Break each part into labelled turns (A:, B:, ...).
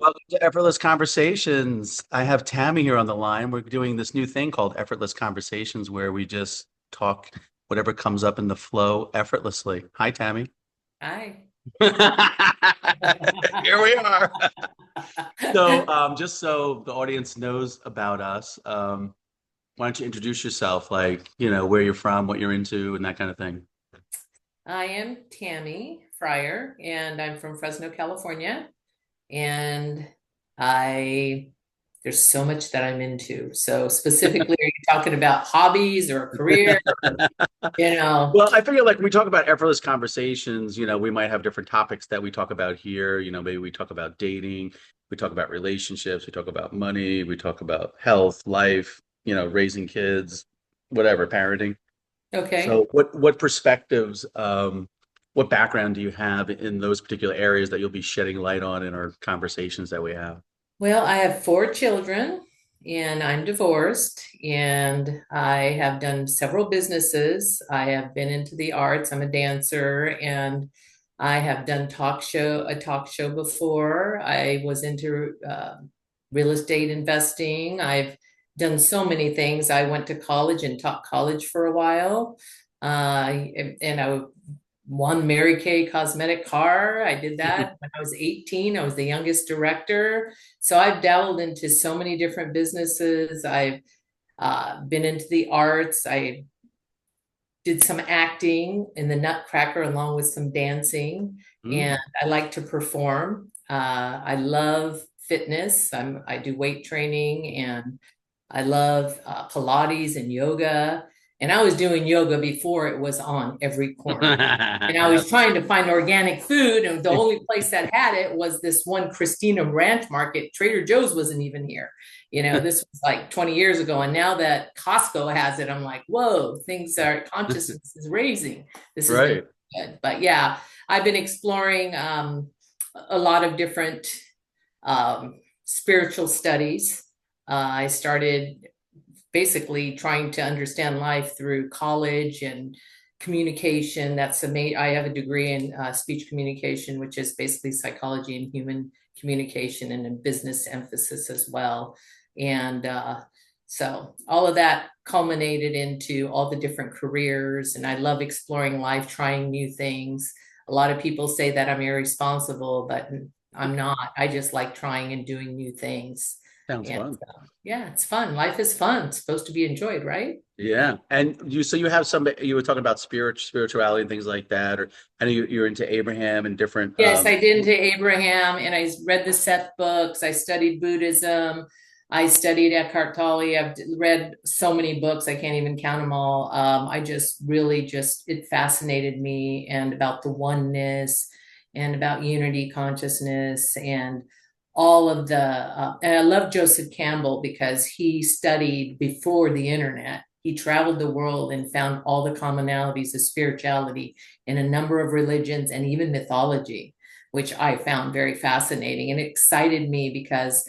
A: Welcome to Effortless Conversations. I have Tammy here on the line. We're doing this new thing called Effortless Conversations where we just talk whatever comes up in the flow effortlessly. Hi, Tammy.
B: Hi.
A: Here we are. So, just so the audience knows about us, why don't you introduce yourself, like, where you're from, what you're into, and that kind of thing.
B: I am Tammy Fryer, and I'm from Fresno, California. And I, there's so much that I'm into. So specifically, are you talking about hobbies or a career? You know,
A: Well, I figure like when we talk about effortless conversations, we might have different topics that we talk about here. Maybe we talk about dating, we talk about relationships, we talk about money, we talk about health, life, raising kids, whatever, parenting.
B: okay.
A: So what perspectives, what background do you have in those particular areas that you'll be shedding light on in our conversations that we have?
B: Well, I have four children and I'm divorced and I have done several businesses. I have been into the arts. I'm a dancer and I have done a talk show before. I was into real estate investing. I've done so many things. I went to college and taught college for a while. And I won Mary Kay cosmetic car. I did that when I was 18. I was the youngest director. So I've dabbled into so many different businesses. I've been into the arts. I did some acting in the Nutcracker along with some dancing. And
A: Mm.
B: I like to perform. I love fitness. I do weight training and I love Pilates and yoga. And I was doing yoga before it was on every corner. And I was trying to find organic food, and the only place that had it was this one Christina Ranch Market. Trader Joe's wasn't even here. This was like 20 years ago. And now that Costco has it, I'm like, whoa, consciousness is raising. This has been
A: Right.
B: good. But yeah, I've been exploring a lot of different spiritual studies. I started basically trying to understand life through college and communication. I have a degree in speech communication, which is basically psychology and human communication and a business emphasis as well. And so all of that culminated into all the different careers. And I love exploring life, trying new things. A lot of people say that I'm irresponsible, but I'm not. I just like trying and doing new things.
A: Sounds
B: And
A: fun.
B: yeah, it's fun. Life is fun. It's supposed to be enjoyed, right?
A: Yeah. And you have you were talking about spirituality and things like that, or I know you're into Abraham and different,
B: Yes, I did into Abraham and I read the Seth books. I studied Buddhism. I studied Eckhart Tolle. I've read so many books. I can't even count them all. I just really it fascinated me and about the oneness and about unity consciousness and all of and I love Joseph Campbell because he studied before the internet. He traveled the world and found all the commonalities of spirituality in a number of religions and even mythology, which I found very fascinating and it excited me because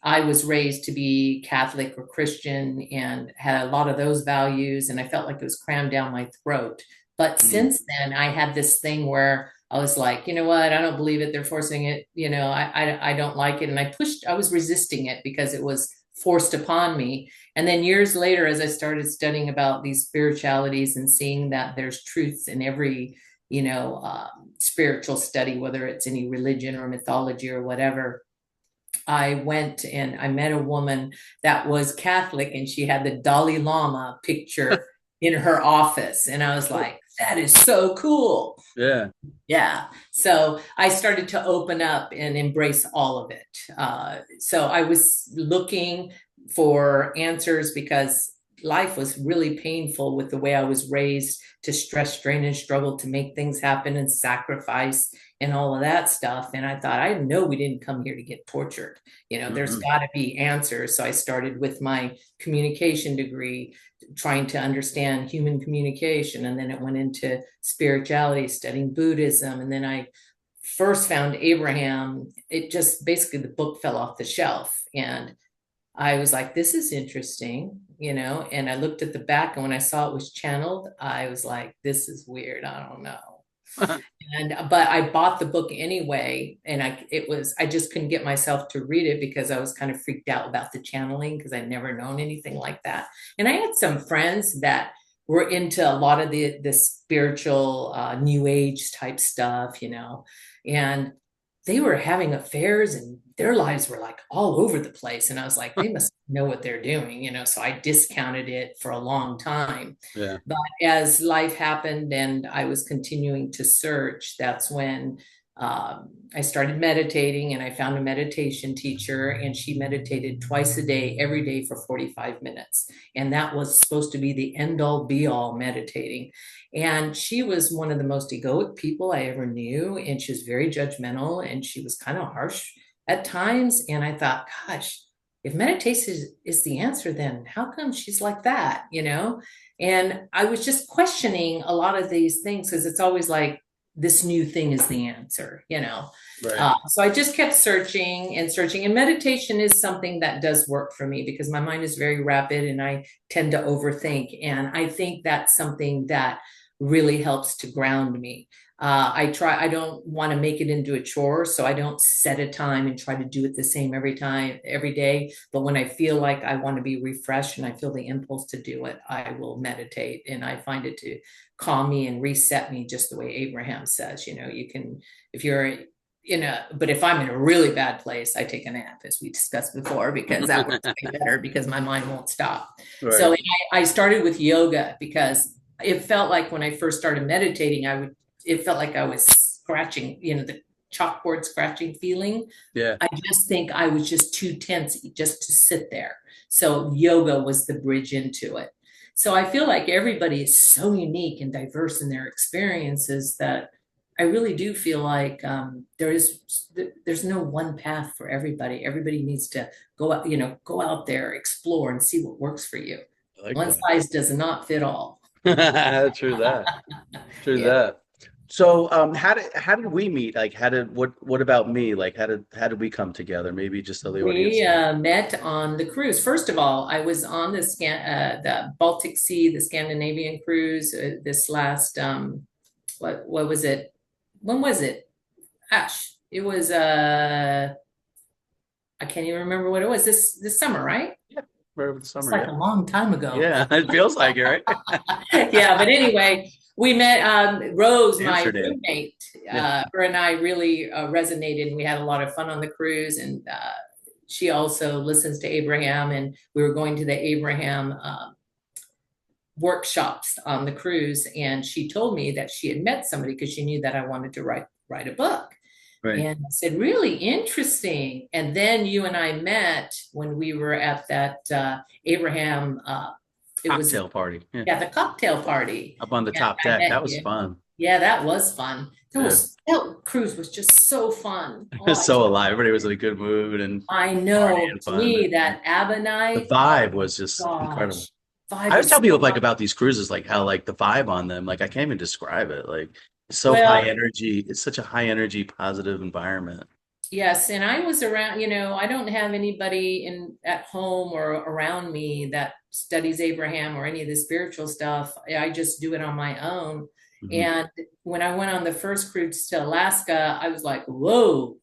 B: I was raised to be Catholic or Christian and had a lot of those values, and I felt like it was crammed down my throat. But
A: mm,
B: since then, I had this thing where I was like, you know what? I don't believe it. They're forcing it. I don't like it. And I was resisting it because it was forced upon me. And then years later, as I started studying about these spiritualities and seeing that there's truths in every, spiritual study, whether it's any religion or mythology or whatever, I went and I met a woman that was Catholic and she had the Dalai Lama picture in her office. And I was like, that is so cool.
A: yeah.
B: Yeah. So I started to open up and embrace all of it. So I was looking for answers because life was really painful with the way I was raised to stress, strain, and struggle to make things happen and sacrifice and all of that stuff. And I thought, I know we didn't come here to get tortured. There's
A: Hmm.
B: got to be answers. So I started with my communication degree, trying to understand human communication. And then it went into spirituality, studying Buddhism. And then I first found Abraham. It just basically the book fell off the shelf. And I was like, this is interesting, and I looked at the back and when I saw it was channeled, I was like, this is weird. I don't know. And but I bought the book anyway, and I just couldn't get myself to read it because I was kind of freaked out about the channeling because I'd never known anything like that. And I had some friends that were into a lot of the spiritual new age type stuff, and they were having affairs and their lives were like all over the place. And I was like, they must know what they're doing, so I discounted it for a long time.
A: Yeah.
B: But as life happened and I was continuing to search, that's when I started meditating, and I found a meditation teacher, and she meditated twice a day, every day for 45 minutes. And that was supposed to be the end all be all meditating. And she was one of the most egoic people I ever knew. And she was very judgmental, and she was kind of harsh at times. And I thought, gosh, if meditation is the answer, then how come she's like that, And I was just questioning a lot of these things because it's always like this new thing is the answer.
A: Right.
B: So I just kept searching and searching. And meditation is something that does work for me because my mind is very rapid and I tend to overthink. And I think that's something that really helps to ground me. I don't want to make it into a chore, so I don't set a time and try to do it the same every day. But when I feel like I want to be refreshed and I feel the impulse to do it, I will meditate. And I find it to calm me and reset me just the way Abraham says, you can, if you're but if I'm in a really bad place, I take a nap, as we discussed before, because that works way better because my mind won't stop.
A: Right.
B: So I started with yoga because it felt like when I first started meditating, it felt like I was scratching, the chalkboard scratching feeling.
A: Yeah.
B: I just think I was just too tense just to sit there. So yoga was the bridge into it. So I feel like everybody is so unique and diverse in their experiences that I really do feel like there's no one path for everybody. Everybody needs to go out there, explore, and see what works for you.
A: I like
B: One
A: that.
B: size does not fit all.
A: True that. True
B: Yeah.
A: that. So, how did we meet? Like, what about me? Like, how did we come together? Maybe just so the audience
B: We
A: knows.
B: met on the cruise. First of all, I was on the Baltic Sea, the Scandinavian cruise. This last what was it? When was it? Gosh, it was I can't even remember what it was. This summer, right?
A: Yeah, right over the
B: It's
A: summer.
B: like
A: Yeah.
B: a long time ago.
A: Yeah, it feels like it, right?
B: Yeah, but anyway, we met Rose, my
A: Amsterdam.
B: roommate.
A: Yeah.
B: Her and I really resonated, and we had a lot of fun on the cruise. And she also listens to Abraham, and we were going to the Abraham workshops on the cruise. And she told me that she had met somebody because she knew that I wanted to write a book.
A: Right.
B: And I said, really interesting. And then you and I met when we were at that Abraham, it was,
A: Cocktail party. Yeah.
B: yeah, the cocktail party.
A: Up on the
B: And
A: top
B: I
A: deck.
B: met
A: That was
B: you.
A: fun.
B: Yeah, that was fun.
A: Yeah.
B: That cruise was just so fun.
A: It
B: Oh,
A: was so alive. Everybody was in a good mood and
B: I know.
A: partying
B: To
A: fun.
B: me,
A: And
B: that
A: the
B: Abonite, oh
A: vibe was just incredible.
B: gosh,
A: I
B: vibe
A: always
B: was
A: tell
B: so
A: people like
B: fun.
A: about these cruises, like how like the vibe on them, like I can't even describe it. Like it's so high
B: Well,
A: energy. It's such a high energy, positive environment.
B: yes, and I was around, I don't have anybody at home or around me that studies Abraham or any of the spiritual stuff. I just do it on my own.
A: Hmm.
B: And when I went on the first cruise to Alaska, I was like, whoa,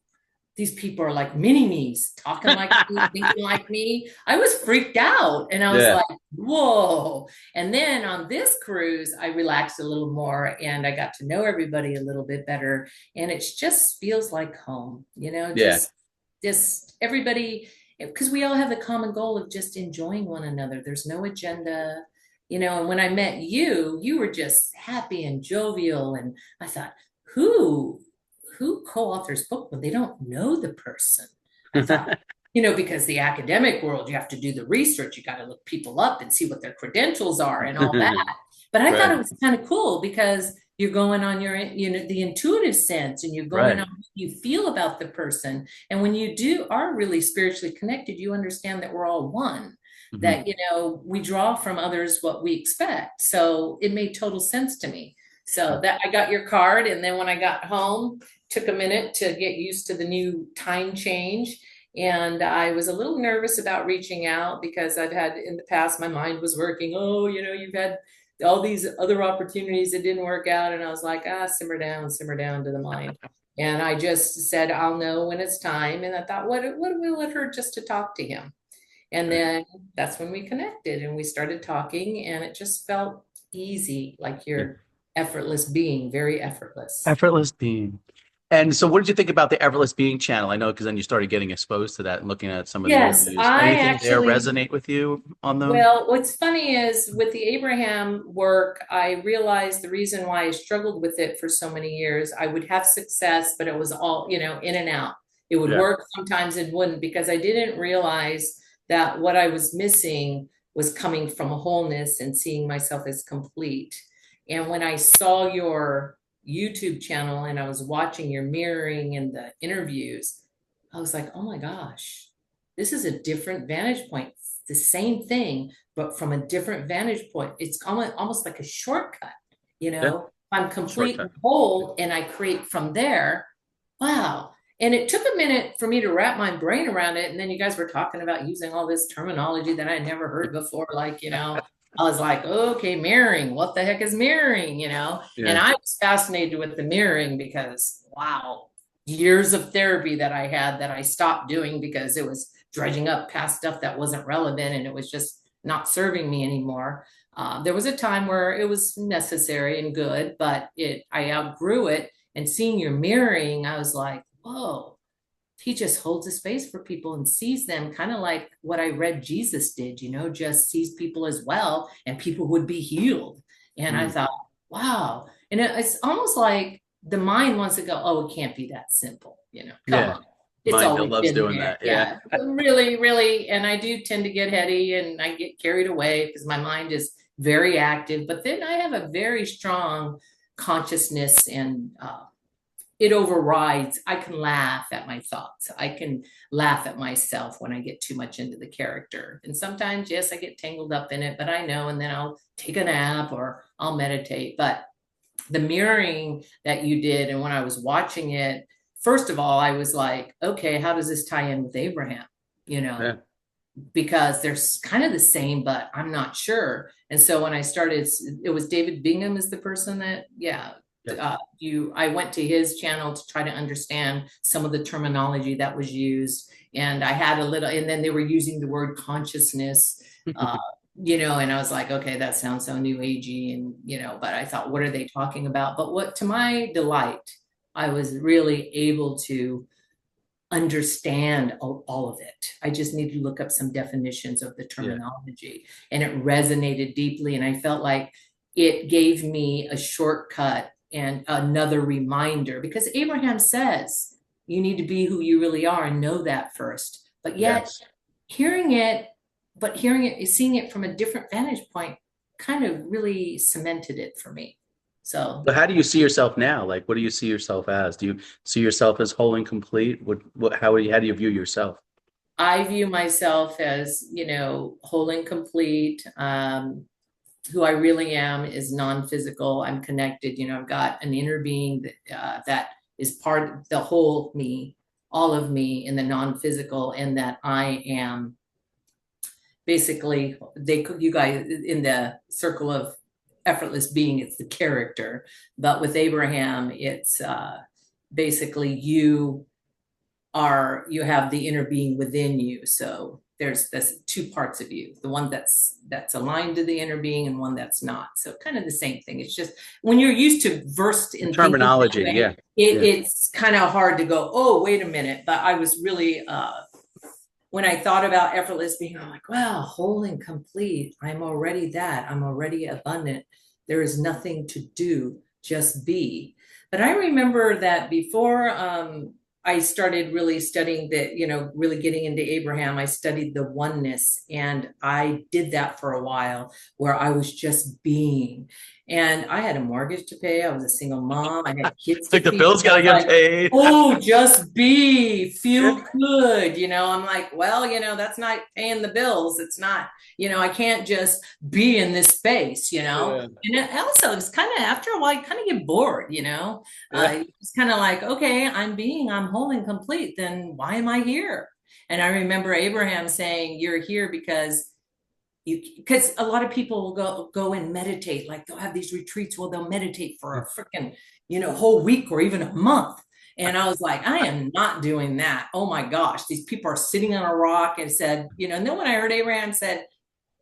B: these people are like mini me's talking like me, thinking like me. I was freaked out and I was
A: Yeah.
B: like, whoa. And then on this cruise, I relaxed a little more and I got to know everybody a little bit better. And it just feels like home,
A: Yeah.
B: just everybody, because we all have the common goal of just enjoying one another. There's no agenda. And when I met you, you were just happy and jovial. And I thought, who co-authors book when they don't know the person? I thought, because the academic world, you have to do the research, you got to look people up and see what their credentials are and all that. But I thought it
A: Right.
B: was kind of cool because you're going on your, the intuitive sense, and you're going
A: Right.
B: on what you feel about the person. And when you are really spiritually connected, you understand that we're all one,
A: Hmm.
B: that, we draw from others what we expect. So it made total sense to me. So that I got your card. And then when I got home, took a minute to get used to the new time change. And I was a little nervous about reaching out because I've had in the past, my mind was working. Oh, you've had all these other opportunities that didn't work out. And I was like, simmer down to the mind. And I just said, I'll know when it's time. And I thought, what will it hurt just to talk to him? And
A: Right.
B: then that's when we connected and we started talking, and it just felt easy, like
A: Yeah.
B: your effortless being, very effortless.
A: Effortless being. And so, what did you think about the Effortless Being channel? I know because then you started getting exposed to that and looking at some of the
B: Yes,
A: interviews.
B: I
A: Anything there
B: actually,
A: resonate with you on them?
B: well, what's funny is with the Abraham work, I realized the reason why I struggled with it for so many years. I would have success, but it was all, in and out. It would
A: Yeah.
B: work sometimes, it wouldn't, because I didn't realize that what I was missing was coming from a wholeness and seeing myself as complete. And when I saw your YouTube channel and I was watching your mirroring and the interviews, I was like, oh my gosh, this is a different vantage point. The same thing, but from a different vantage point. It's almost like a shortcut,
A: Yeah.
B: I'm complete and
A: Shortcut.
B: whole and I create from there. Wow. And it took a minute for me to wrap my brain around it. And then you guys were talking about using all this terminology that I never heard before. Like, I was like, okay, mirroring. What the heck is mirroring? And
A: Yeah.
B: I was fascinated with the mirroring because, wow, years of therapy that I had that I stopped doing because it was dredging up past stuff that wasn't relevant and it was just not serving me anymore. There was a time where it was necessary and good, but I outgrew it. And seeing your mirroring, I was like, whoa, he just holds a space for people and sees them kind of like what I read Jesus did, just sees people as well and people would be healed. And I
A: Mm.
B: thought, wow. And it's almost like the mind wants to go, oh, it can't be that simple, come
A: Yeah.
B: on. It's
A: Mind
B: always
A: loves
B: been
A: doing
B: there.
A: that. Yeah.
B: Yeah, really, really. And I do tend to get heady and I get carried away because my mind is very active. But then I have a very strong consciousness and it overrides. I can laugh at my thoughts. I can laugh at myself when I get too much into the character. And sometimes, yes, I get tangled up in it, but I know, and then I'll take a nap or I'll meditate. But the mirroring that you did, and when I was watching it, first of all, I was like, okay, how does this tie in with Abraham? You know,
A: Yeah.
B: because they're kind of the same, but I'm not sure. And so when I started, it was David Bingham is the person that, yeah,
A: Yeah.
B: I went to his channel to try to understand some of the terminology that was used. And I had a little, and then they were using the word consciousness, and I was like, okay, that sounds so new agey. And, but I thought, what are they talking about? But what, to my delight, I was really able to understand all of it. I just need to look up some definitions of the
A: Yeah.
B: terminology. And it resonated deeply. And I felt like it gave me a shortcut and another reminder because Abraham says you need to be who you really are and know that first. But yet,
A: Yes.
B: hearing it, seeing it from a different vantage point kind of really cemented it for me. So
A: So how do you see yourself now? Like, what do you see yourself as? Do you see yourself as whole and complete? How do you view yourself?
B: I view myself as, whole and complete. Who I really am is non-physical. I'm connected. I've got an inner being that is part of the whole me, all of me in the non-physical, and that I am basically you guys in the circle of effortless being. It's the character, but with Abraham, it's basically you have the inner being within you. So there's two parts of you, the one that's aligned to the inner being and one that's not. So kind of the same thing. It's just when you're used to versed in thinking that
A: Terminology.
B: way,
A: Yeah. Yeah.
B: it's kind of hard to go, oh, wait a minute. But I was really when I thought about effortless being, I'm like, wow, whole and complete. I'm already that. I'm already abundant. There is nothing to do, just be. But I remember that before I started really studying really getting into Abraham, I studied the oneness. And I did that for a while where I was just being. And I had a mortgage to pay. I was a single mom. I had kids
A: It's
B: to
A: like the
B: feed.
A: bills
B: I
A: gotta
B: was
A: get
B: like,
A: paid.
B: oh, just be,
A: Yeah.
B: feel good. I'm like, well, that's not paying the bills. It's not, I can't just be in this space,
A: Yeah.
B: And it also, it's kind of after a while, you kind of get bored,
A: Yeah.
B: it's kind of like, okay, I'm whole and complete. Then why am I here? And I remember Abraham saying, you're here because because a lot of people will go and meditate, like they'll have these retreats. Well, they'll meditate for
A: Yeah.
B: a freaking, whole week or even a month. And I was like, I am not doing that. Oh my gosh, these people are sitting on a rock and said, and then when I heard Abraham said,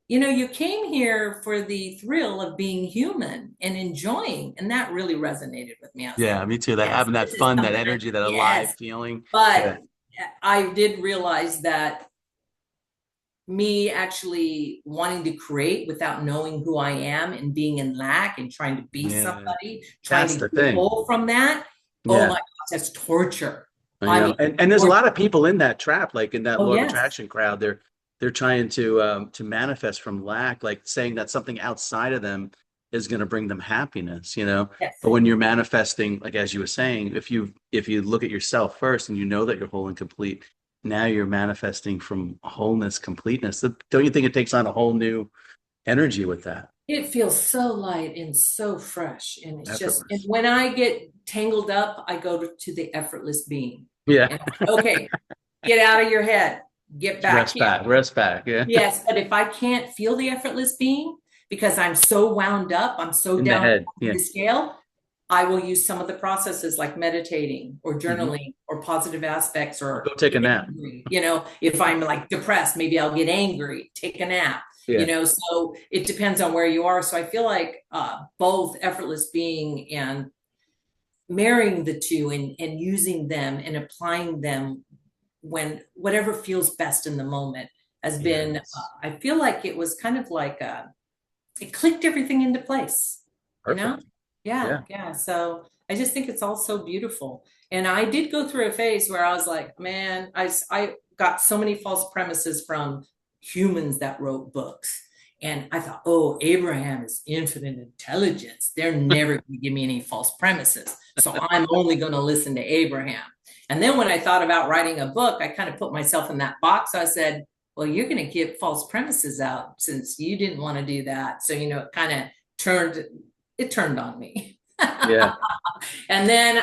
B: you came here for the thrill of being human and enjoying, and that really resonated with me. I was like,
A: Yeah, me too. That
B: yes,
A: having that
B: this is
A: fun, that
B: something
A: energy, that alive
B: yes.
A: feeling.
B: But
A: Yeah.
B: I did realize that me actually wanting to create without knowing who I am and being in lack and trying to be
A: Yeah.
B: somebody, trying
A: That's
B: to
A: the thing.
B: pull from that. Oh my
A: Yeah.
B: gosh, that's torture.
A: I
B: I
A: know.
B: mean,
A: And there's a lot
B: torture.
A: of people in that trap, like in that
B: Oh
A: law of
B: yes,
A: attraction crowd. They're trying to manifest from lack, like saying that something outside of them is going to bring them happiness, you know. But
B: yes.
A: when you're manifesting, like as you were saying, if you look at yourself first and you know that you're whole and complete, now you're manifesting from wholeness, completeness. Don't you think it takes on a whole new energy with that?
B: It feels so light and so fresh. And it's just, and
A: Effortless.
B: when I get tangled up, I go to the effortless being.
A: Yeah.
B: And okay, get out of your head, get back
A: Rest
B: in.
A: back, rest back. Yeah.
B: Yes, but if I can't feel the effortless being because I'm so wound up, I'm so
A: In the
B: down
A: head. Yeah.
B: the scale, I will use some of the processes like meditating or
A: Hmm.
B: journaling or positive aspects
A: Or
B: or
A: go take a
B: get
A: nap.
B: angry. If I'm like depressed, maybe I'll get angry, take a nap.
A: Yeah.
B: So it depends on where you are. So I feel like both effortless being and marrying the two and using them and applying them when whatever feels best in the moment has been
A: Yes.
B: I feel like it was kind of like it clicked everything into place you know
A: Perfect.
B: yeah,
A: Yeah.
B: yeah. So I just think it's all so beautiful, and I did go through a phase where I was like, man, I got so many false premises from humans that wrote books, and I thought, oh, Abraham is infinite intelligence, they're never going to give me any false premises, so I'm only going to listen to Abraham. And then when I thought about writing a book, I kind of put myself in that box. I said, well, you're going to get false premises out since you didn't want to do that. So, it kind of turned, it turned on me.
A: Yeah.
B: And then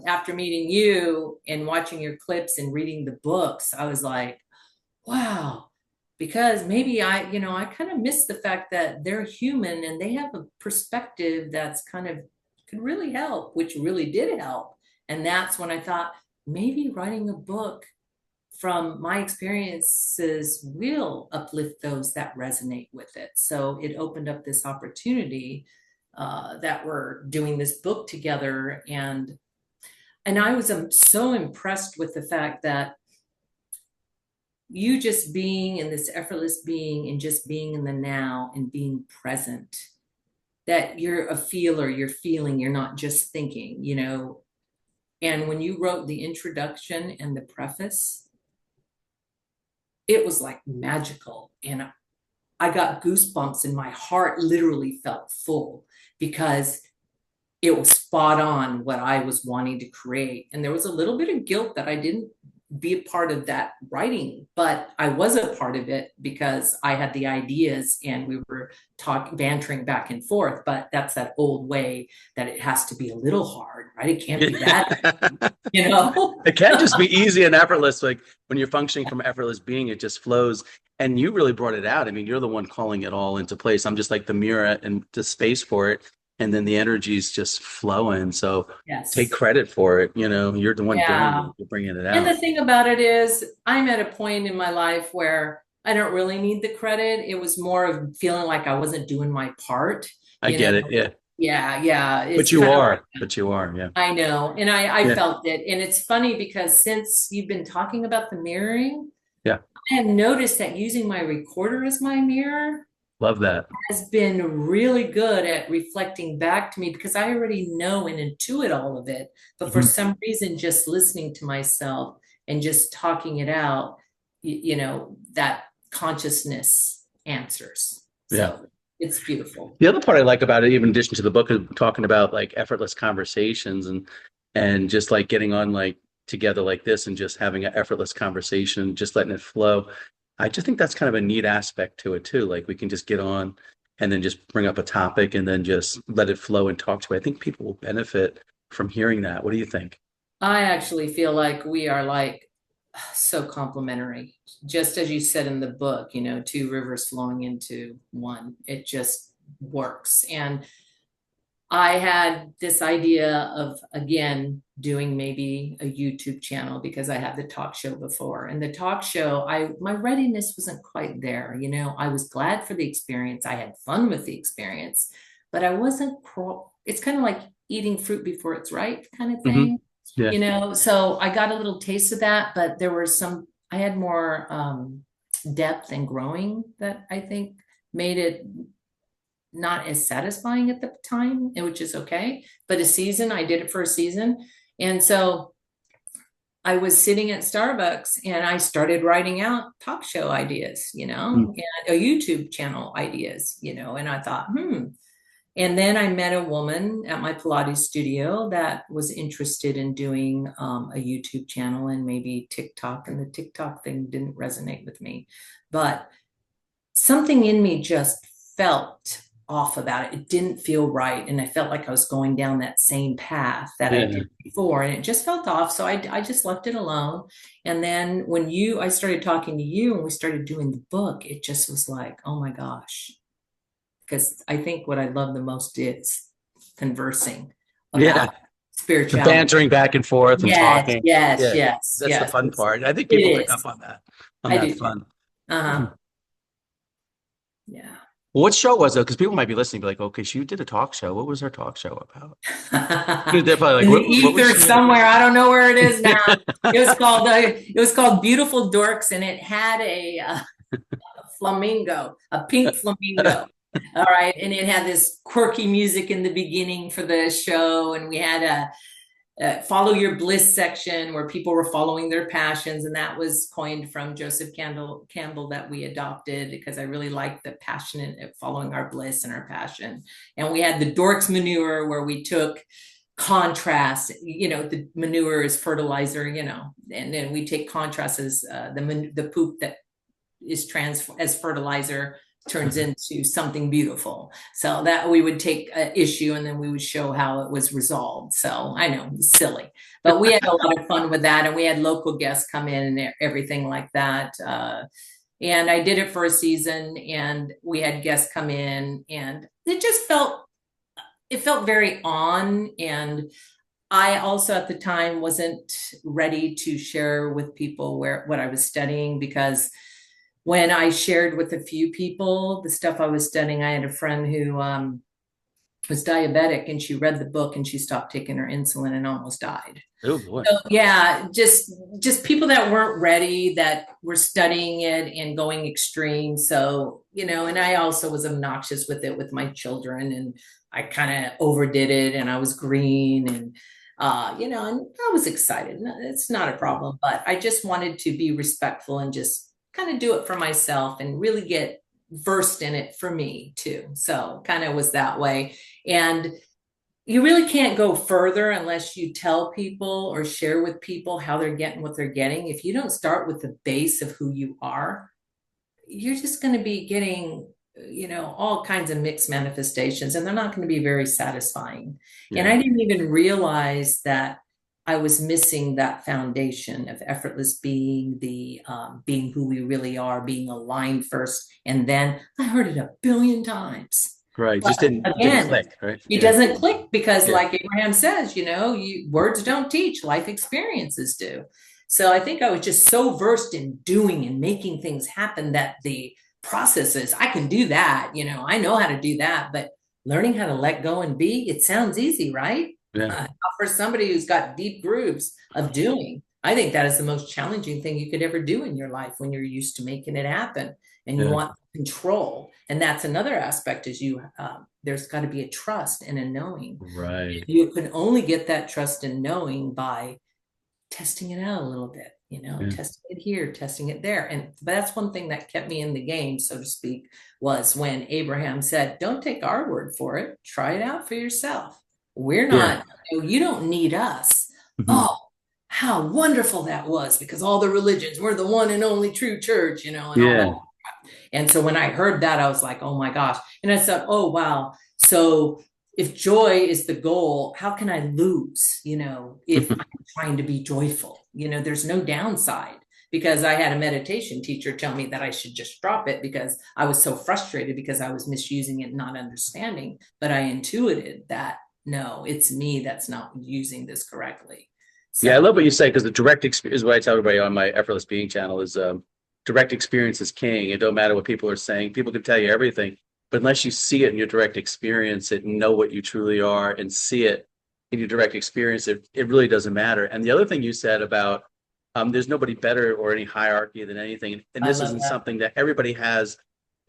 B: after meeting you and watching your clips and reading the books, I was like, wow, because maybe I kind of miss the fact that they're human and they have a perspective that's kind of could really help, which really did help. And that's when I thought maybe writing a book from my experiences will uplift those that resonate with it. So it opened up this opportunity that we're doing this book together, and I was so impressed with the fact that you just being in this effortless being and just being in the now and being present, that you're a feeler, you're feeling, you're not just thinking. And when you wrote the introduction and the preface, it was like magical. And I got goosebumps and my heart literally felt full because it was spot on what I was wanting to create. And there was a little bit of guilt that I didn't be a part of that writing, but I was a part of it because I had the ideas and we were talking, bantering back and forth. But that's that old way that it has to be a little hard, right? It can't be that, you know?
A: It can just be easy and effortless. Like when you're functioning from effortless being, it just flows. And you really brought it out. I mean, you're the one calling it all into place. I'm just like the mirror and the space for it. And then the energy's just flowing. So take
B: Yes.
A: credit for it. You're the one doing
B: Yeah.
A: it. You're bringing it
B: And the
A: out.
B: thing about it is, I'm at a point in my life where I don't really need the credit. It was more of feeling like I wasn't doing my part,
A: I
B: you know?
A: get it. Yeah.
B: Yeah, yeah.
A: But
B: It's
A: you
B: kind of
A: are. But you are. Yeah.
B: I know. And I
A: Yeah.
B: felt it. And it's funny because since you've been talking about the mirroring,
A: Yeah.
B: I have noticed that using my recorder as my mirror
A: Love that.
B: has been really good at reflecting back to me because I already know and intuit all of it. But for
A: Mhm.
B: some reason, just listening to myself and just talking it out, that consciousness answers.
A: Yeah.
B: So it's beautiful.
A: The other part I like about it, even in addition to the book, is talking about like effortless conversations and just like getting on like together like this and just having an effortless conversation, just letting it flow. I just think that's kind of a neat aspect to it too. Like we can just get on and then just bring up a topic and then just let it flow and talk to it. I think people will benefit from hearing that. What do you think?
B: I actually feel like we are like so complementary. Just as you said in the book, two rivers flowing into one. It just works. And I had this idea of, again, doing maybe a YouTube channel because I had the talk show before. And the talk show, my readiness wasn't quite there. I was glad for the experience. I had fun with the experience, but I wasn't, it's kind of like eating fruit before it's ripe kind of
A: Hmm.
B: thing.
A: Yeah.
B: So I got a little taste of that, but I had more depth and growing that I think made it not as satisfying at the time, which is okay. But I did it for a season. And so I was sitting at Starbucks and I started writing out talk show ideas,
A: Mm.
B: and a YouTube channel ideas, and I thought, And then I met a woman at my Pilates studio that was interested in doing a YouTube channel and maybe TikTok, and the TikTok thing didn't resonate with me. But something in me just felt off about it. It didn't feel right. And I felt like I was going down that same path that I
A: Yeah.
B: did before. And it just felt off. So I just left it alone. And then I started talking to you and we started doing the book, it just was like, oh my gosh. Because I think what I love the most is conversing
A: Yeah.
B: about
A: The
B: spirituality.
A: bantering back and forth and
B: Yes,
A: talking.
B: yes,
A: Yeah.
B: yes,
A: That's the
B: yes.
A: fun part. I think
B: It
A: people pick
B: is.
A: up on that, on
B: I
A: that
B: do too.
A: fun.
B: Uh-huh.
A: Hmm.
B: Yeah.
A: What show was it? Because people might be listening, be like, okay, she did a talk show. What was her talk show about? They're probably like,
B: In the
A: what was
B: ether
A: she in?
B: somewhere. I don't know where it is now. It was called Beautiful Dorks, and it had a flamingo, a pink flamingo. All right, and it had this quirky music in the beginning for the show, and we had a follow your bliss section where people were following their passions, and that was coined from Joseph Campbell that we adopted because I really liked the passionate at following our bliss and our passion. And we had the dorks manure where we took contrast, the manure is fertilizer, and then we take contrast as the poop that is as fertilizer turns into something beautiful. So that we would take an issue and then we would show how it was resolved. So I know it's silly, but we had a lot of fun with that. And we had local guests come in and everything like that. And I did it for a season and we had guests come in and it felt very on. And I also at the time wasn't ready to share with people what I was studying, because when I shared with a few people the stuff I was studying, I had a friend who was diabetic and she read the book and she stopped taking her insulin and almost died.
A: Oh boy.
B: So yeah, just people that weren't ready, that were studying it and going extreme. So, and I also was obnoxious with it with my children, and I kind of overdid it, and I was green, and and I was excited. It's not a problem, but I just wanted to be respectful and just kind of do it for myself and really get versed in it for me too. So kind of was that way. And you really can't go further unless you tell people or share with people how they're getting what they're getting. If you don't start with the base of who you are, you're just going to be getting, all kinds of mixed manifestations, and they're not going to be very satisfying. And
A: Yeah.
B: I didn't even realize that I was missing that foundation of effortless being, the being who we really are, being aligned first. And then I heard it a billion times.
A: Right.
B: But
A: Just didn't
B: again,
A: click, right?
B: it
A: Yeah.
B: doesn't click because,
A: Yeah.
B: like Abraham says, words don't teach, life experiences do. So I think I was just so versed in doing and making things happen that the processes, I can do that, I know how to do that, but learning how to let go and be, it sounds easy, right?
A: Yeah.
B: For somebody who's got deep grooves of doing, I think that is the most challenging thing you could ever do in your life when you're used to making it happen and you
A: Yeah.
B: want control. And that's another aspect is there's got to be a trust and a knowing.
A: Right.
B: You can only get that trust and knowing by testing it out a little bit,
A: Yeah.
B: testing it here, testing it there. But that's one thing that kept me in the game, so to speak, was when Abraham said, don't take our word for it, try it out for yourself. We're
A: Yeah.
B: not, you don't need us.
A: Mhm.
B: Oh, how wonderful that was, because all the religions, we're the one and only true church, and all that.
A: Yeah.
B: And so when I heard that, I was like, oh my gosh. And I said, oh, wow. So if joy is the goal, how can I lose, if I'm trying to be joyful? There's no downside. because I had a meditation teacher tell me that I should just drop it because I was so frustrated because I was misusing it and not understanding. But I intuited that no, it's me that's not using this correctly.
A: Yeah, I
B: So
A: love what you say because the direct experience is what I tell everybody on my Effortless Being channel is direct experience is king. It don't matter what people are saying. People can tell you everything, but unless you see it in your direct experience it and know what you truly are and see it in your direct experience, it really doesn't matter. And the other thing you said about there's nobody better or any hierarchy than anything. And
B: I
A: this
B: love
A: isn't
B: that.
A: something that everybody has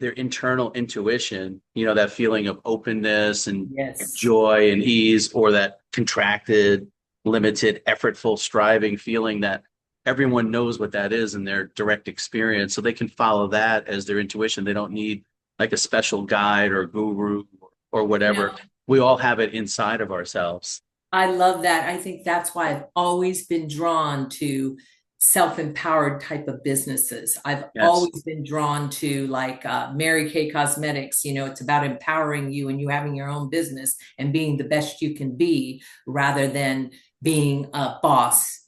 A: their internal intuition, that feeling of openness and
B: Yes.
A: joy and ease, or that contracted, limited, effortful, striving feeling that everyone knows what that is in their direct experience. So they can follow that as their intuition. They don't need like a special guide or guru or whatever.
B: No,
A: We all have it inside of ourselves.
B: I love that. I think that's why I've always been drawn to self-empowered type of businesses. I've
A: Yes.
B: always been drawn to like Mary Kay Cosmetics. It's about empowering you and you having your own business and being the best you can be rather than being a boss,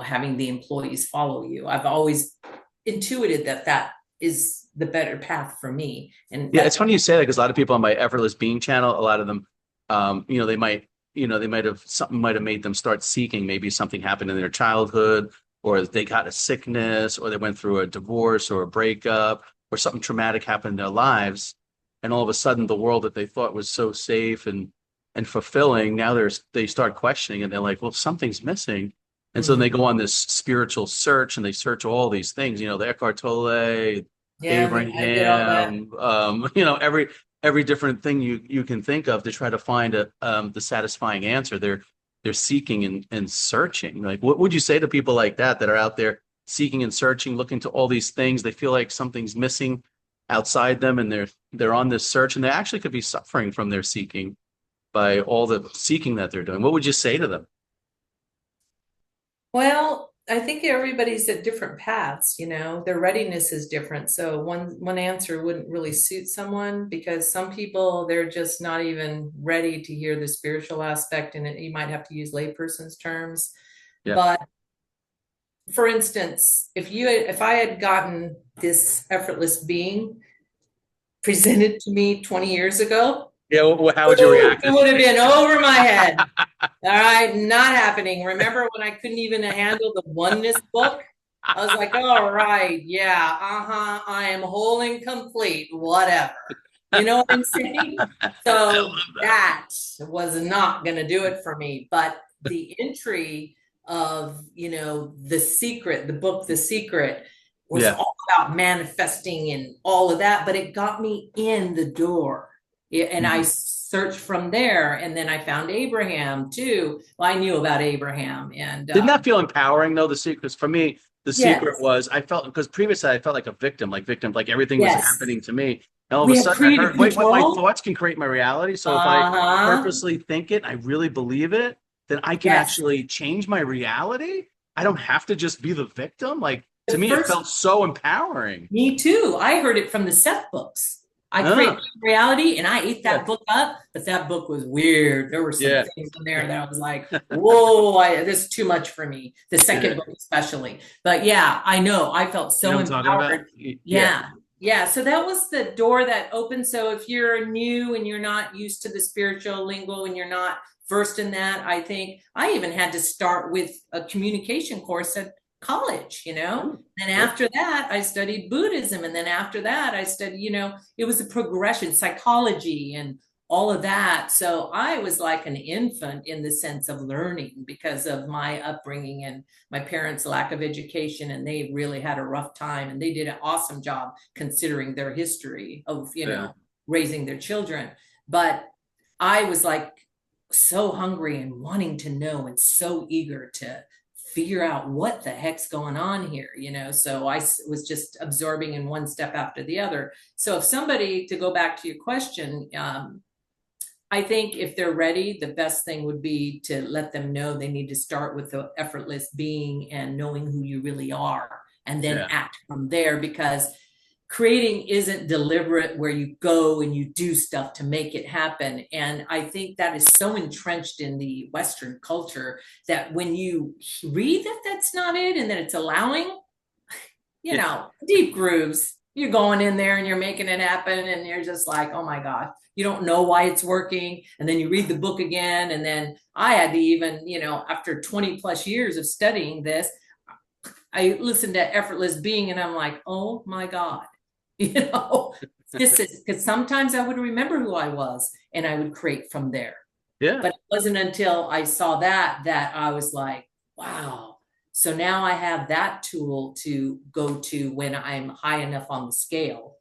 B: having the employees follow you. I've always intuited that that is the better path for me. And
A: Yeah, it's
B: that's
A: funny you say that because a lot of people on my Effortless Being channel, a lot of them, they might have something might have made them start seeking. Maybe something happened in their childhood, or they got a sickness, or they went through a divorce or a breakup, or something traumatic happened in their lives, and all of a sudden, the world that they thought was so safe and fulfilling, now they start questioning, and they're like, well, something's missing. And so then they
B: mhm.
A: go on this spiritual search, and they search all these things, the Eckhart Tolle,
B: Yeah, I did all that.
A: Abraham, every different thing you can think of to try to find the satisfying answer. They're seeking and searching. Like, what would you say to people like that are out there seeking and searching, looking to all these things? They feel like something's missing outside them, and they're on this search, and they actually could be suffering from their seeking by all the seeking that they're doing. What would you say to them?
B: Well, I think everybody's at different paths, their readiness is different. So one answer wouldn't really suit someone because some people they're just not even ready to hear the spiritual aspect and you might have to use layperson's terms.
A: Yeah.
B: But for instance, if I had gotten this effortless being presented to me 20 years ago,
A: Yeah. How would you
B: woo,
A: react?
B: it would have been over my head. All right, not happening. Remember when I couldn't even handle the oneness book? I was like, all right, yeah, I am whole and complete, whatever. You know what I'm saying?
A: I
B: So
A: love that.
B: that was not going to do it for me. But the entry of, The Secret, the book, The Secret, was
A: Yeah.
B: all about manifesting and all of that, but it got me in the door. Yeah, and I
A: Mhm.
B: searched from there, and then I found Abraham too. Well, I knew about Abraham, and
A: Didn't that feel empowering though? The secret, 'cause for me, the secret
B: yes,
A: was I felt because previously I felt like a victim, like everything was
B: yes,
A: happening to me. And all of a
B: we have
A: sudden I
B: creative
A: heard, wait, what my
B: control.
A: thoughts can create my reality. So if I
B: Uh-huh.
A: purposely think it, I really believe it, then I can
B: Yes.
A: actually change my reality. I don't have to just be the victim. Like
B: The
A: to me, it
B: first
A: felt so empowering.
B: Me too. I heard it from the Seth books. I create
A: Ah,
B: my reality and I ate
A: yeah,
B: that book up, but that book was weird. There were some
A: yeah,
B: things in there that I was like, whoa, this is too much for me. The
A: yeah.
B: second book, especially. But yeah, I know. I felt
A: You know
B: so
A: what I'm talking about?
B: empowered.
A: Yeah,
B: Yeah. Yeah. So that was the door that opened. So if you're new and you're not used to the spiritual lingo and you're not versed in that, I think I even had to start with a communication course at college.
A: yeah,
B: And
A: yeah.
B: after that, I studied Buddhism. And then after that, I studied, it was a progression, psychology and all of that. So I was like an infant in the sense of learning because of my upbringing and my parents' lack of education. And they really had a rough time. And they did an awesome job considering their history of,
A: Yeah.
B: raising their children. But I was like so hungry and wanting to know and so eager to figure out what the heck's going on here. So I was just absorbing in one step after the other. So if somebody, to go back to your question, I think if they're ready, the best thing would be to let them know they need to start with the effortless being and knowing who you really are and then
A: Yeah.
B: act from there, because creating isn't deliberate where you go and you do stuff to make it happen. And I think that is so entrenched in the Western culture that when you read that that's not it and that it's allowing,
A: Yeah.
B: deep grooves. You're going in there and you're making it happen, and you're just like, oh my God, you don't know why it's working. And then you read the book again. And then I had to even, after 20 plus years of studying this, I listened to Effortless Being and I'm like, oh my God, you know, this is because sometimes I would remember who I was and I would create from there.
A: Yeah.
B: But it wasn't until I saw that I was like, wow. So now I have that tool to go to when I'm high enough on the scale,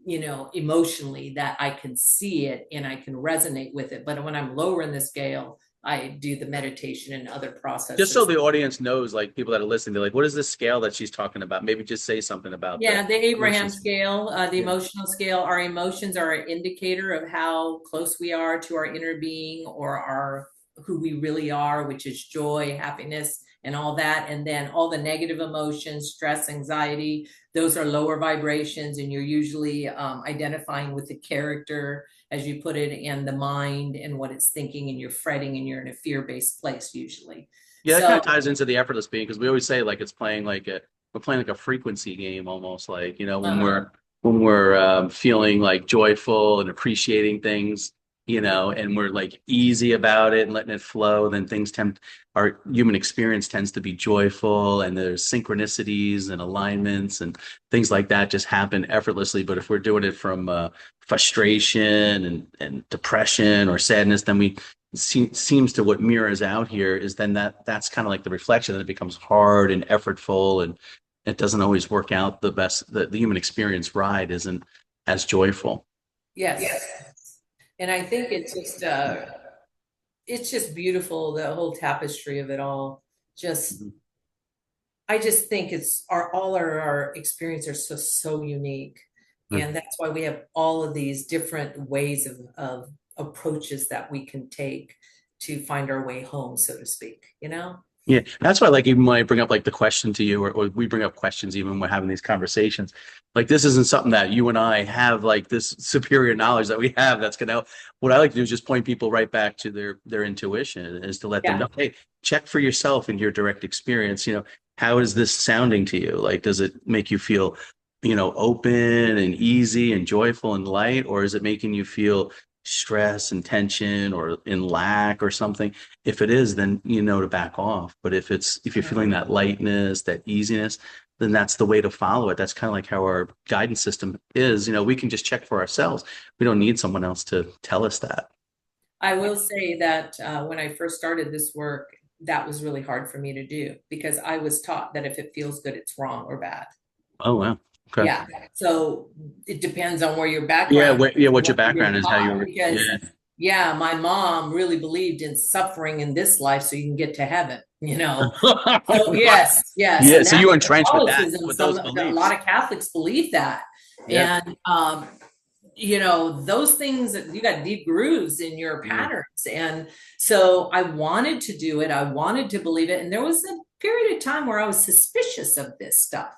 B: emotionally, that I can see it and I can resonate with it. But when I'm lower in the scale, I do the meditation and other
A: Just so
B: processes.
A: the audience knows, like people that are listening, they're like, what is this scale that she's talking about? Maybe just say something about the
B: Yeah, the Abraham
A: emotions.
B: scale, the
A: Yeah.
B: emotional scale. Our emotions are an indicator of how close we are to our inner being or our who we really are, which is joy, happiness, and all that. And then all the negative emotions, stress, anxiety, those are lower vibrations, and you're usually identifying with the character, as you put it, and the mind and what it's thinking, and you're fretting, and you're in a fear-based place usually.
A: Yeah, that kind
B: So,
A: of ties into the effortless being because we always say like it's playing like a we're playing like a frequency game almost like when
B: uh-huh.
A: we're feeling like joyful and appreciating things, and we're like easy about it and letting it flow, then things tend our human experience tends to be joyful and there's synchronicities and alignments and things like that just happen effortlessly. But if we're doing it from frustration and depression or sadness, then we seems to what mirrors out here is then that's kind of like the reflection that it becomes hard and effortful and it doesn't always work out the best. The human experience ride isn't as joyful.
B: Yes. And I think it's just beautiful, the whole tapestry of it all. Just
A: Mhm.
B: I just think it's our experience are so unique. And that's why we have all of these different ways of approaches that we can take to find our way home, so to speak,
A: Yeah, that's why, like, even when I bring up like the question to you, or we bring up questions, even when we're having these conversations, like this isn't something that you and I have like this superior knowledge that we have that's gonna. What I like to do is just point people right back to their intuition, is to let them
B: Yeah.
A: know, hey, check for yourself in your direct experience. How is this sounding to you? Like, does it make you feel, open and easy and joyful and light, or is it making you feel stress and tension or in lack or something? If it is, then you know to back off. But if you're
B: Uh-huh.
A: feeling that lightness, that easiness, then that's the way to follow it. That's kind of like how our guidance system is. We can just check for ourselves. We don't need someone else to tell us that.
B: I will say that when I first started this work, that was really hard for me to do because I was taught that if it feels good, it's wrong or bad.
A: Oh, wow. Okay.
B: Yeah. So it depends on where your
A: Yeah,
B: background
A: yeah,
B: is and
A: what your
B: what you've been
A: background is, how
B: taught.
A: you're,
B: Because,
A: yeah.
B: yeah, my mom really believed in suffering in this life so you can get to heaven. So yes, yes,
A: Yeah,
B: and
A: so
B: that's
A: you're entrenched with that,
B: Catholicism.
A: with those
B: A lot
A: beliefs.
B: of Catholics believe that,
A: Yeah.
B: and those things, you got deep grooves in your
A: Yeah.
B: patterns, and so I wanted to do it. I wanted to believe it, and there was a period of time where I was suspicious of this stuff,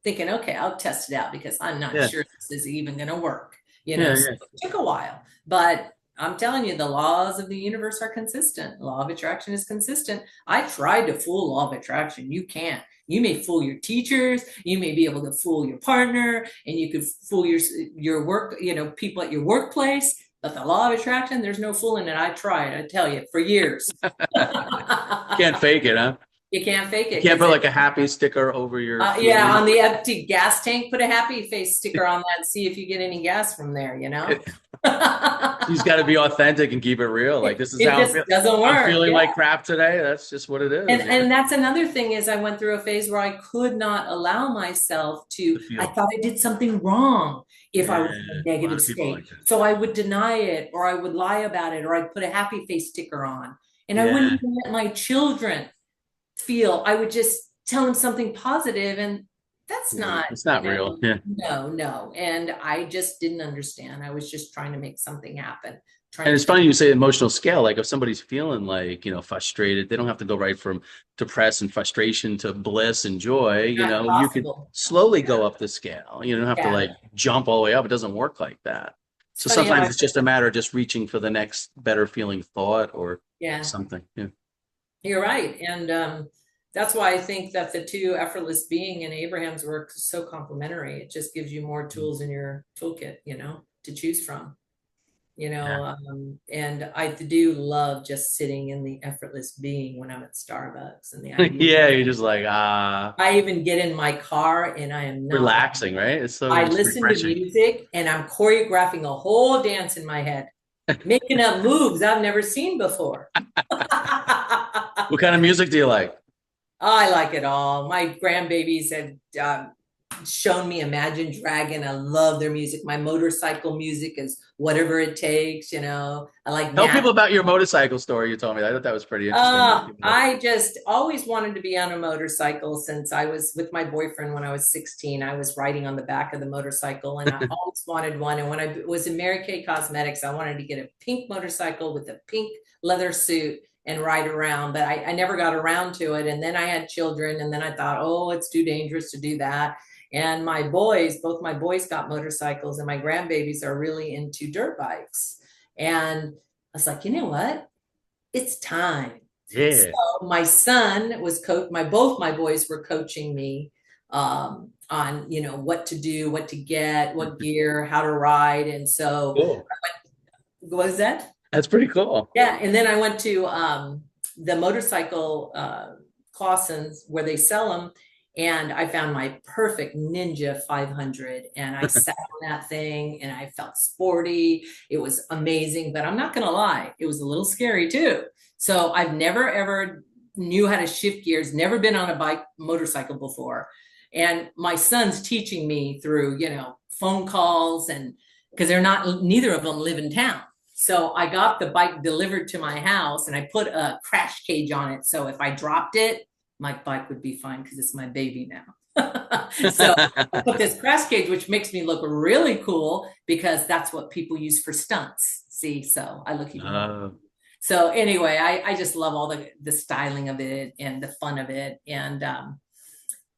B: thinking, okay, I'll test it out because I'm not
A: Yeah.
B: sure this is even going to work.
A: Yeah.
B: So
A: Yeah.
B: it took a while, but I'm telling you, the laws of the universe are consistent. Law of attraction is consistent. I tried to fool law of attraction. You can't. You may fool your teachers. You may be able to fool your partner, and you could fool your work, people at your workplace. But the law of attraction, there's no fooling it. I tried. I tell you, for years.
A: Can't fake it, huh?
B: You can't fake
A: You
B: it
A: can't
B: because
A: put like a happy sticker over your
B: yeah,
A: feeling.
B: on the empty gas tank, put a happy face sticker on that and see if you get any gas from there.
A: She's got to be authentic and keep it real. Like this is
B: It
A: how
B: just doesn't
A: I'm
B: work.
A: feeling
B: Yeah.
A: like crap today. That's just what it
B: And
A: is.
B: and that's another thing is I went through a phase where I could not allow myself
A: To
B: I
A: feel.
B: thought I did something wrong if I
A: Yeah,
B: was in a
A: a lot
B: negative
A: of people
B: state.
A: like that.
B: So I would deny it or I would lie about it or I'd put a happy face sticker on. And I wouldn't
A: Yeah,
B: even let my children feel. I would just tell them something positive and that's
A: yeah.
B: not,
A: It's not real. Yeah.
B: no, no. And I just didn't understand. I was just trying to make something happen, trying
A: And
B: to
A: it's
B: fix.
A: funny you say emotional scale. Like if somebody's feeling like, frustrated, they don't have to go right from depressed and frustration to bliss and joy.
B: Not
A: You could
B: possible.
A: slowly go up the scale. You don't have to
B: Yeah.
A: like jump all the way up. It doesn't work like that.
B: It's
A: So
B: funny how
A: sometimes it's just a matter of just reaching for the next better feeling thought or
B: yeah.
A: something. Yeah.
B: You're right. And That's why I think that the two, effortless being and Abraham's work, is so complementary. It just gives you more tools in your toolkit, to choose from.
A: Yeah.
B: And I do love just sitting in the effortless being when I'm at Starbucks, and the idea.
A: Yeah, you're just like
B: I even get in my car and I am not.
A: relaxing, right? It's so
B: I
A: just
B: listen to
A: refreshing.
B: music and I'm choreographing a whole dance in my head, making up moves I've never seen before.
A: What kind of music do you like?
B: I like it all. My grandbabies have shown me Imagine Dragon. I love their music. My motorcycle music is whatever it takes. I like
A: Tell
B: Nat.
A: people about your motorcycle story you told me. I thought that was pretty interesting.
B: I just always wanted to be on a motorcycle since I was with my boyfriend when I was 16. I was riding on the back of the motorcycle and I always wanted one. And when I was in Mary Kay Cosmetics, I wanted to get a pink motorcycle with a pink leather suit and ride around, but I never got around to it. And then I had children, and then I thought, oh, it's too dangerous to do that. And both my boys got motorcycles, and my grandbabies are really into dirt bikes. And I was like, you know what? It's time. So
A: Yeah.
B: my son was both my boys were coaching me on, what to do, what to get, what gear, how to ride. And so
A: Cool.
B: what was that?
A: That's pretty cool.
B: Yeah, and then I went to the motorcycle Clausen's where they sell them, and I found my perfect Ninja 500, and I sat on that thing, and I felt sporty. It was amazing, but I'm not gonna lie, it was a little scary too. So I've never ever knew how to shift gears, never been on a motorcycle before, and my son's teaching me through phone calls, and because neither of them live in town. So I got the bike delivered to my house and I put a crash cage on it. So if I dropped it, my bike would be fine because it's my baby now. So I put this crash cage, which makes me look really cool because that's what people use for stunts. See, so I look even more. So anyway, I just love all the styling of it and the fun of it.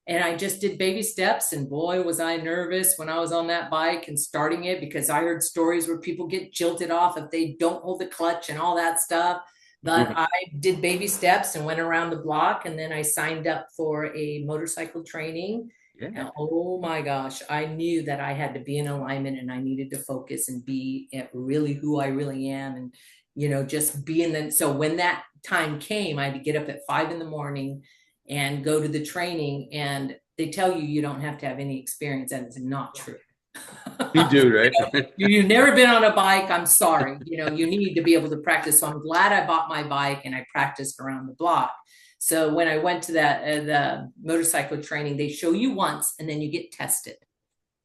B: And I just did baby steps, and boy, was I nervous when I was on that bike and starting it, because I heard stories where people get jilted off if they don't hold the clutch and all that stuff. But I did baby steps and went around the block, and then I signed up for a motorcycle training.
A: Yeah.
B: And oh my gosh, I knew that I had to be in alignment and I needed to focus and be at really who I really am, and just be in the. So when that time came, I had to get up at 5 a.m. and go to the training, and they tell you don't have to have any experience. That is not true.
A: You do, right?
B: You've never been on a bike. I'm sorry. You need to be able to practice. So I'm glad I bought my bike and I practiced around the block. So when I went to the motorcycle training, they show you once and then you get tested.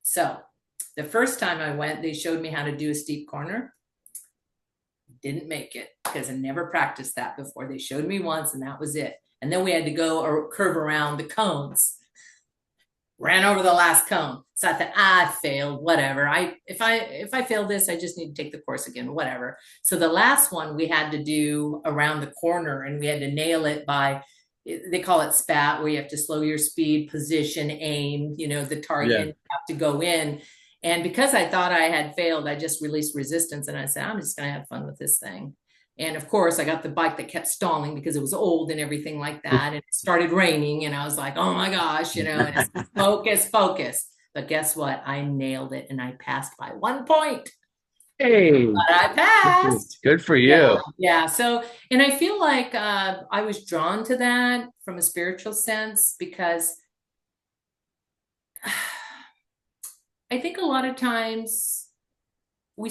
B: So the first time I went, they showed me how to do a steep corner. Didn't make it because I never practiced that before. They showed me once and that was it. And then we had to go or curve around the cones. Ran over the last cone. So I thought, I failed, whatever. If I fail this, I just need to take the course again, whatever. So the last one we had to do around the corner, and we had to nail it by, they call it spat, where you have to slow your speed, position, aim, the target,
A: Yeah.
B: you have to go in. And because I thought I had failed, I just released resistance and I said, I'm just going to have fun with this thing. And of course, I got the bike that kept stalling because it was old and everything like that. And it started raining, and I was like, oh my gosh, and it's focus. But guess what? I nailed it and I passed by 1 point.
A: Hey,
B: But I passed.
A: good for you.
B: Yeah. So, and I feel like I was drawn to that from a spiritual sense because I think a lot of times we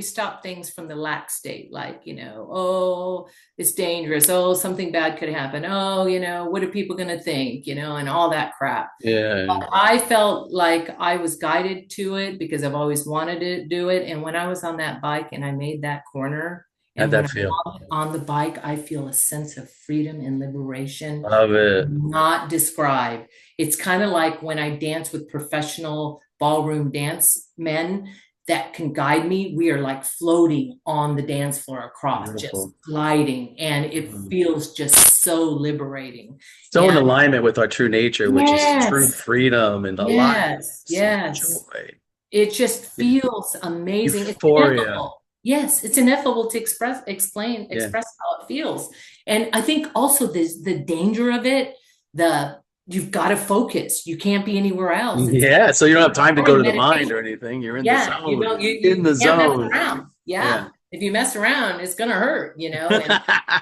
B: stop things from the lack state, like, oh, it's dangerous. Oh, something bad could happen. Oh, what are people going to think, and all that crap.
A: Yeah.
B: But I felt like I was guided to it because I've always wanted to do it. And when I was on that bike and I made that corner,
A: How'd
B: and when
A: that feel?
B: I'm on the bike, I feel a sense of freedom and liberation.
A: Love it.
B: Not describe. It's kind of like when I dance with professional ballroom dance men that can guide me. We are like floating on the dance floor across,
A: Beautiful.
B: just gliding, and it feels just so liberating.
A: So in
B: And
A: alignment with our true nature, which is true
B: yes,
A: freedom and aliveness
B: yes,
A: and
B: yes.
A: joy.
B: It just feels amazing. It's
A: Euphoria.
B: physical. Yes, it's ineffable to
A: Yeah.
B: express how it feels. And I think also the danger of it, the you've got to focus. You can't be anywhere else. It's like
A: Yeah. So you don't have time to
B: or
A: go
B: in
A: to the mind or
B: meditation.
A: anything. You're in the
B: Yeah, you
A: zone.
B: don't you
A: In
B: you
A: the
B: can't mess
A: zone.
B: around.
A: Yeah.
B: Yeah. If you mess around, it's gonna hurt, and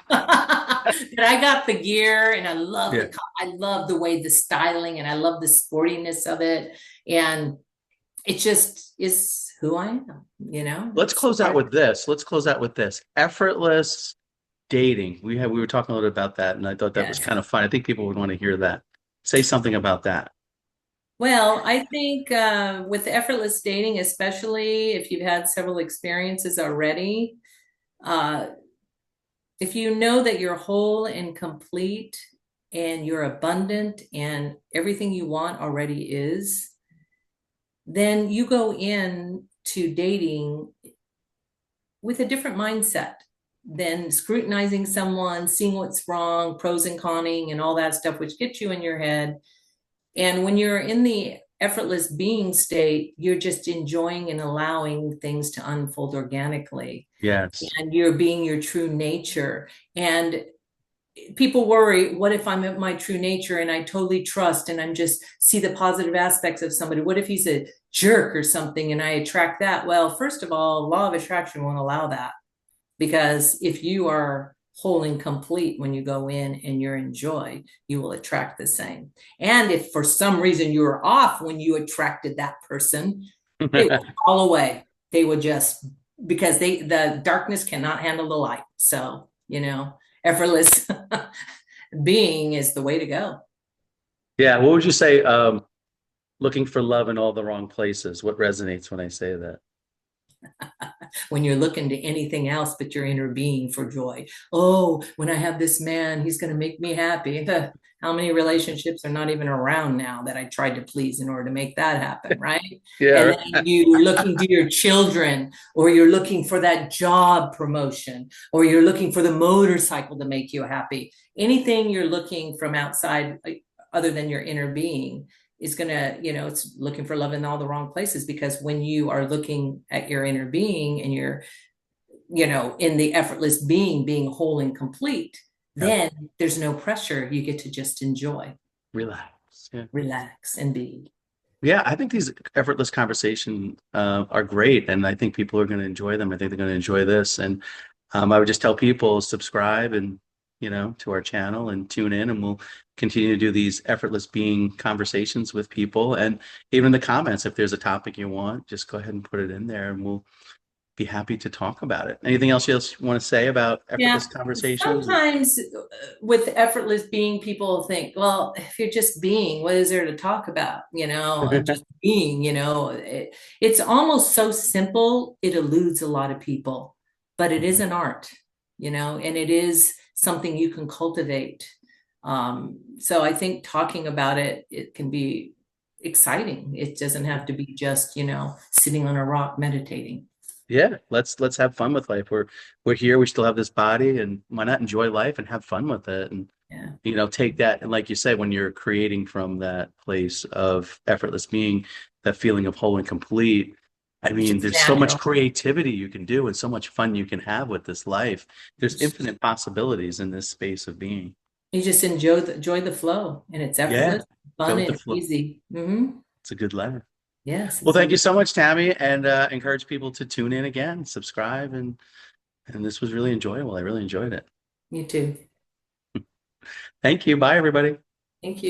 B: but I got the gear and
A: Yeah.
B: I love the way the styling and I love the sportiness of it. And it just is who I am.
A: Let's
B: It's
A: close out
B: part
A: with this. Let's close out with this. Effortless dating. We were talking a little bit about that, and I thought that was
B: yes.
A: kind of fun. I think people would want to hear that. Say something about that.
B: Well, I think with effortless dating, especially if you've had several experiences already, uh, if you know that you're whole and complete and you're abundant and everything you want already is, then you go in to dating with a different mindset than scrutinizing someone, seeing what's wrong, pros and conning, and all that stuff, which gets you in your head. And when you're in the effortless being state, you're just enjoying and allowing things to unfold organically.
A: Yes.
B: And you're being your true nature. And people worry, what if I'm at my true nature and I totally trust and I'm just see the positive aspects of somebody? What if he's a jerk or something and I attract that? Well, first of all, law of attraction won't allow that because if you are whole and complete when you go in and you're in joy, you will attract the same. And if for some reason you were off when you attracted that person, it will fall away. They will just because the darkness cannot handle the light. So, effortless being is the way to go.
A: Yeah. What would you say? Looking for love in all the wrong places. What resonates when I say that?
B: When you're looking to anything else but your inner being for joy. Oh, when I have this man, he's going to make me happy. How many relationships are not even around now that I tried to please in order to make that happen, right? And
A: Yeah.
B: then you're looking to your children, or you're looking for that job promotion, or you're looking for the motorcycle to make you happy. Anything you're looking from outside, other than your inner being, is going to, it's looking for love in all the wrong places because when you are looking at your inner being and you're, in the effortless being whole and complete,
A: Yeah.
B: then there's no pressure. You get to just enjoy,
A: Relax. Yeah.
B: relax, and be.
A: Yeah, I think these effortless conversations are great, and I think people are going to enjoy them. I think they're going to enjoy this, and I would just tell people subscribe and to our channel and tune in, and we'll continue to do these effortless being conversations with people. And even in the comments, if there's a topic you want, just go ahead and put it in there, and we'll be happy to talk about it. Anything else you want to say about
B: Yeah.
A: effortless conversations?
B: Sometimes with effortless being, people think, well, if you're just being, what is there to talk about? Just being, it's almost so simple, it eludes a lot of people, but it is an art, and it is something you can cultivate. So I think talking about it, it can be exciting. It doesn't have to be just, sitting on a rock meditating.
A: Yeah, let's have fun with life. We're here. We still have this body, and why not enjoy life and have fun with it? And
B: Yeah.
A: take that. And like you said, when you're creating from that place of effortless being, that feeling of whole and complete. I
B: It's
A: mean,
B: just
A: there's so much
B: natural.
A: creativity you can do, and so much fun you can have with this life. There's infinite possibilities in this space of being.
B: You just enjoy the flow, and it's
A: Yeah,
B: effortless,
A: go
B: fun,
A: with the
B: and
A: flow.
B: easy.
A: It's a good letter.
B: Yes,
A: Well,
B: it's
A: thank
B: a
A: you so much, Tammy, and encourage people to tune in again, subscribe, and this was really enjoyable. I really enjoyed it.
B: you too.
A: Thank you. Bye, everybody.
B: Thank you.